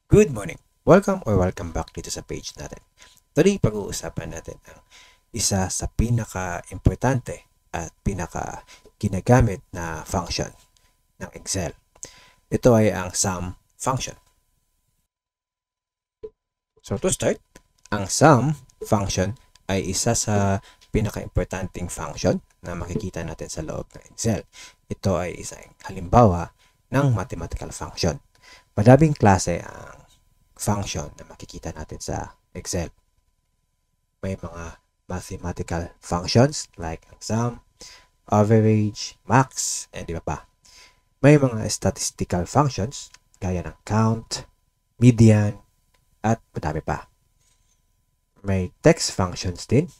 Good morning! Welcome back dito sa page natin. Today, pag-uusapan natin ang isa sa pinaka-importante at pinaka-ginagamit na function ng Excel. Ito ay ang sum function. So to start, ang sum function ay isa sa pinaka-importanting function na makikita natin sa loob ng Excel. Ito ay isang halimbawa ng mathematical function. Madaming klase ang function na makikita natin sa Excel. May mga mathematical functions like ang sum, average, max, and iba pa. May mga statistical functions gaya ng count, median, at madami pa. May text functions din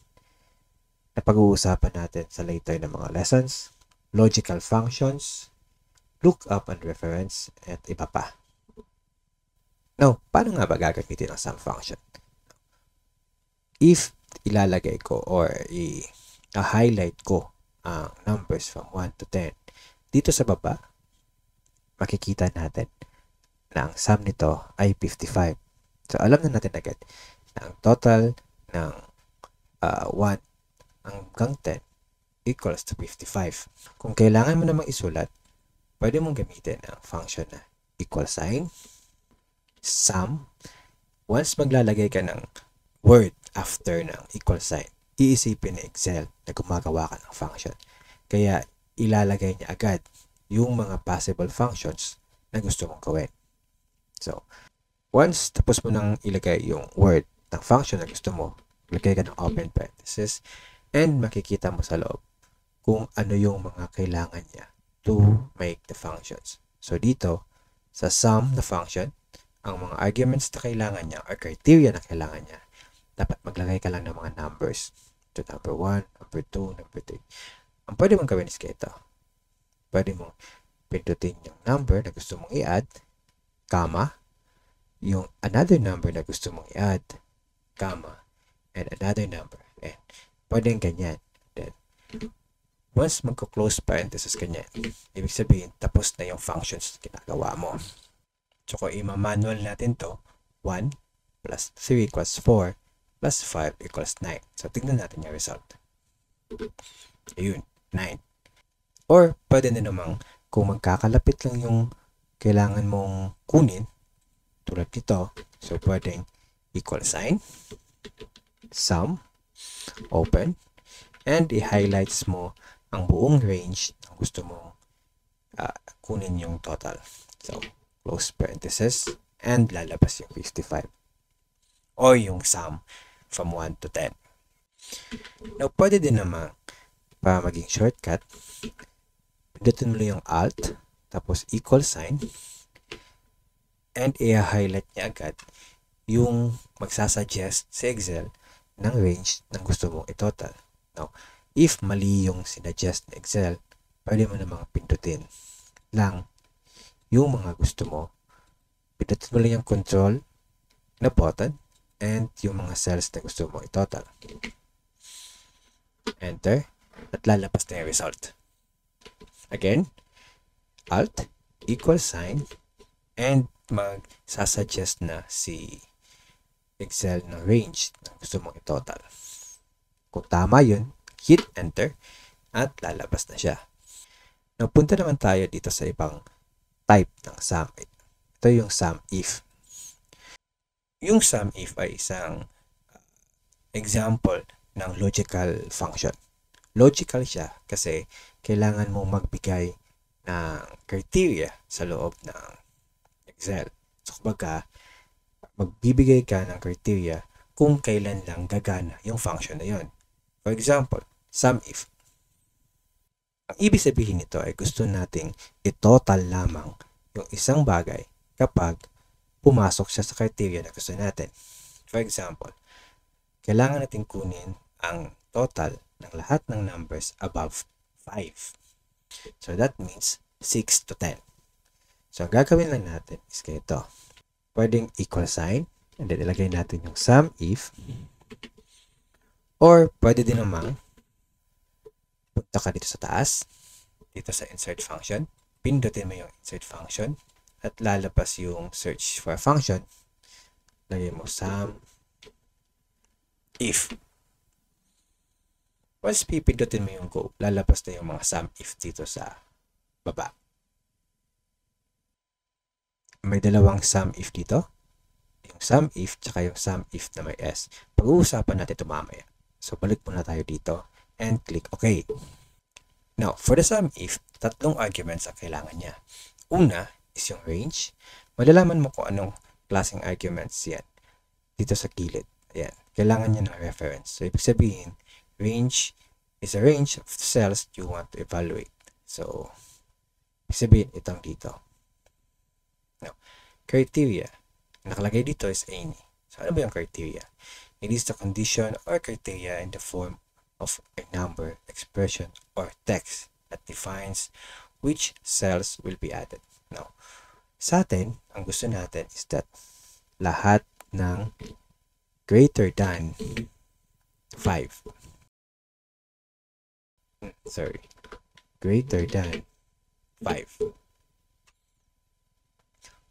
na pag-uusapan natin sa later na mga lessons, logical functions, lookup and reference, at iba pa. Now, paano nga ba gagamitin ang sum function? If ilalagay ko or i-highlight ko ang numbers from 1 to 10, dito sa baba, makikita natin na ang sum nito ay 55. So, alam na natin agad na ang total ng 1 hanggang 10 equals to 55. Kung kailangan mo namang isulat, pwede mong gamitin ang function na equal sign, sum. Once maglalagay ka ng word after ng equal sign, iisipin ni Excel na gumagawa ka ng function. Kaya ilalagay niya agad yung mga possible functions na gusto mong gawin. So, once tapos mo nang ilagay yung word ng function na gusto mo, ilagay ka ng open parenthesis and makikita mo sa loob kung ano yung mga kailangan niya to make the functions. So, dito, sa sum na function, ang mga arguments na kailangan niya or criteria na kailangan niya, dapat maglagay ka lang ng mga numbers. So, number 1, number 2, number 3. Ang pwede mong gawin is ito. Pwede mong pindutin yung number na gusto mong i-add, comma, yung another number na gusto mong i-add, comma, and another number. And pwede ganyan. Then, once magko-close parenthesis ganyan, ibig sabihin, tapos na yung functions na ginagawa mo. So, kung ima-manual natin to, 1 plus 3 equals 4 plus 5 equals 9. So, tignan natin yung result. Ayun, 9. Or, pwede na namang kung magkakalapit lang yung kailangan mong kunin, tulad nito, so pwedeng equal sign, sum, open, and i-highlights mo ang buong range na gusto mong kunin yung total. So, close parenthesis, and lalabas yung 55. O yung sum from 1 to 10. Now, pwede din naman, para maging shortcut, pindutin mo yung alt, tapos equal sign, and i-highlight niya agad yung magsasuggest sa Excel ng range ng gusto mong i-total. Now, if mali yung sinuggest ng Excel, pwede mo namang pindutin lang yung mga gusto mo. Pindutin mo lang yung control na button and yung mga cells na gusto mo i-total. Enter. At lalabas na yung result. Again, alt, equal sign, and magsasuggest na si Excel ng range na gusto mong i-total. Kung tama yun, hit enter at lalabas na siya. Napunta naman tayo dito sa ibang type ng sum. Ito yung sum if. Yung sum if ay isang example ng logical function. Logical siya kasi kailangan mo magbigay ng criteria sa loob ng Excel. So, kumbaga, magbibigay ka ng criteria kung kailan lang gagana yung function na yun. For example, sum if. Ang ibig sabihin nito ay gusto nating i-total lamang yung isang bagay kapag pumasok siya sa criteria na gusto natin. For example, kailangan natin kunin ang total ng lahat ng numbers above 5. So that means 6 to 10. So ang gagawin lang natin is ito. Pwedeng equal sign and then ilagay natin yung sum if, or pwede din namang punta ka dito sa taas, dito sa insert function, pindutin mo yung insert function at lalabas yung search for function lagay mo sum if. Once pipindutin mo yung go, lalabas na yung mga sum if dito sa baba. May dalawang sum if dito. Yung sum if, tsaka yung sum if na may S. Pag-uusapan natin ito mamaya. So, balik muna tayo dito and click OK. Now, for the sum if, tatlong arguments ang kailangan niya. Una is yung range. Malalaman mo kung anong klaseng arguments yan. Dito sa gilid. Ayan. Kailangan niya ng reference. So, ibig sabihin, range is a range of cells you want to evaluate. So, ibig sabihin, itong dito. Now, criteria. Nakalagay dito is any. So, ano ba yung criteria? It is the condition or criteria in the form of a number, expression, or text that defines which cells will be added. Now, sa atin, ang gusto natin is that lahat ng greater than 5. Greater than 5.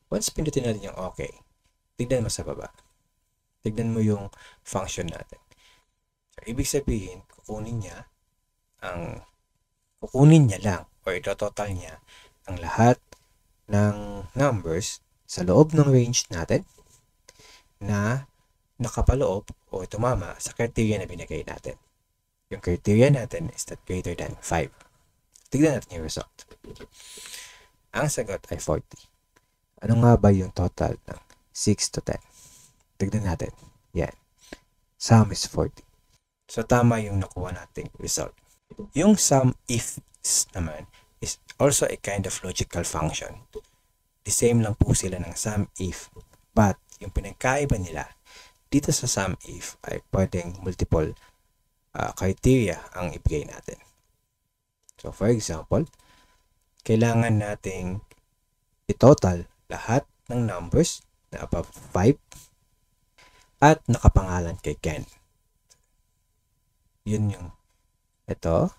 Once pindutin natin yung OK, tignan mo sa baba. Tignan mo yung function natin. So, ibig sabihin, kukunin niya lang or ito-total niya ang lahat ng numbers sa loob ng range natin na nakapaloob o tumama sa criteria na binigay natin. Yung criteria natin is that greater than 5. Tignan natin yung result. Ang sagot ay 40. Ano nga ba yung total ng 6 to 10? Tignan natin. Yan. Sum is 40. So, tama yung nakuha nating result. Yung sum if naman is also a kind of logical function. The same lang po sila ng sum if. But, yung pinagkaiba nila, dito sa sum if ay pwedeng multiple criteria ang ibigay natin. So, for example, kailangan nating i-total lahat ng numbers na above 5 at nakapangalan kay Ken. Yun yung ito,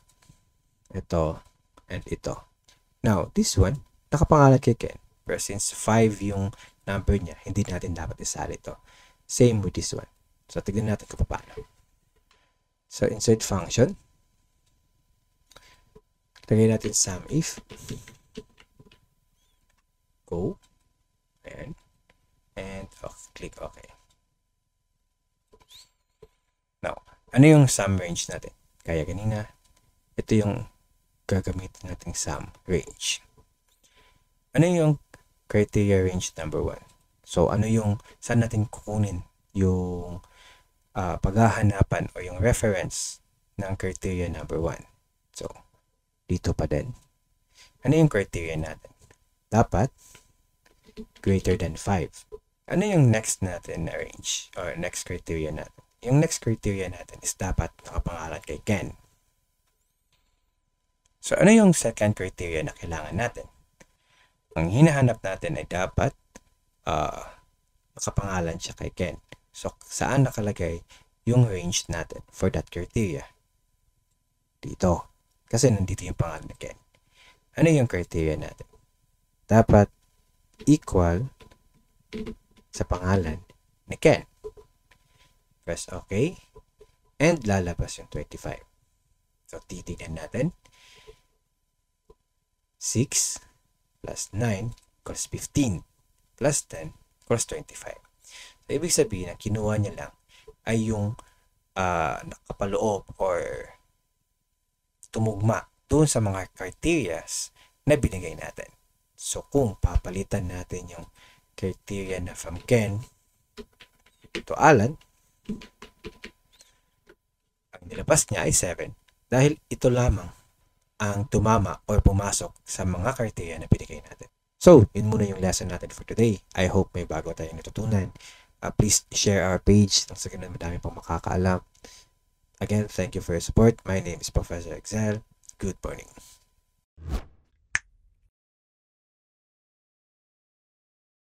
and ito. Now, this one, nakapangalan kay Ken. Pero since 5 yung number niya, hindi natin dapat isali ito. Same with this one. So, tignan natin kung paano. So, insert function. Lagay natin sum if. Go. Ayan. And click OK. Now, ano yung sum range natin? Kaya kanina, ito yung gagamitin nating sum range. Ano yung criteria range number 1? So, ano yung, saan natin kukunin yung paghahanapan o yung reference ng criteria number 1? So, dito pa din. Ano yung criteria natin? Dapat greater than 5. Ano yung next natin na range or next criteria natin? Yung next criteria natin is dapat nakapangalan kay Ken. So, ano yung second criteria na kailangan natin? Ang hinahanap natin ay dapat nakapangalan siya kay Ken. So, saan nakalagay yung range natin for that criteria? Dito. Kasi nandito yung pangalan ni Ken. Ano yung criteria natin? Dapat equal sa pangalan ni Ken. Press OK. And lalabas yung 25. So, titignan natin. 6 plus 9 equals 15 plus 10 equals 25. So, ibig sabihin na kinuha niya lang ay yung nakapaloob or tumugma doon sa mga criterias na binigay natin. So, kung papalitan natin yung criteria na from Ken to Alan, ang nilabas niya ay 7 dahil ito lamang ang tumama or pumasok sa mga criteria na binigay natin. So, yun muna yung lesson natin for today. I hope may bago tayong natutunan. Please share our page nang sa ganun madami pang makakaalam. Again, thank you for your support. My name is Professor Excel. Good morning.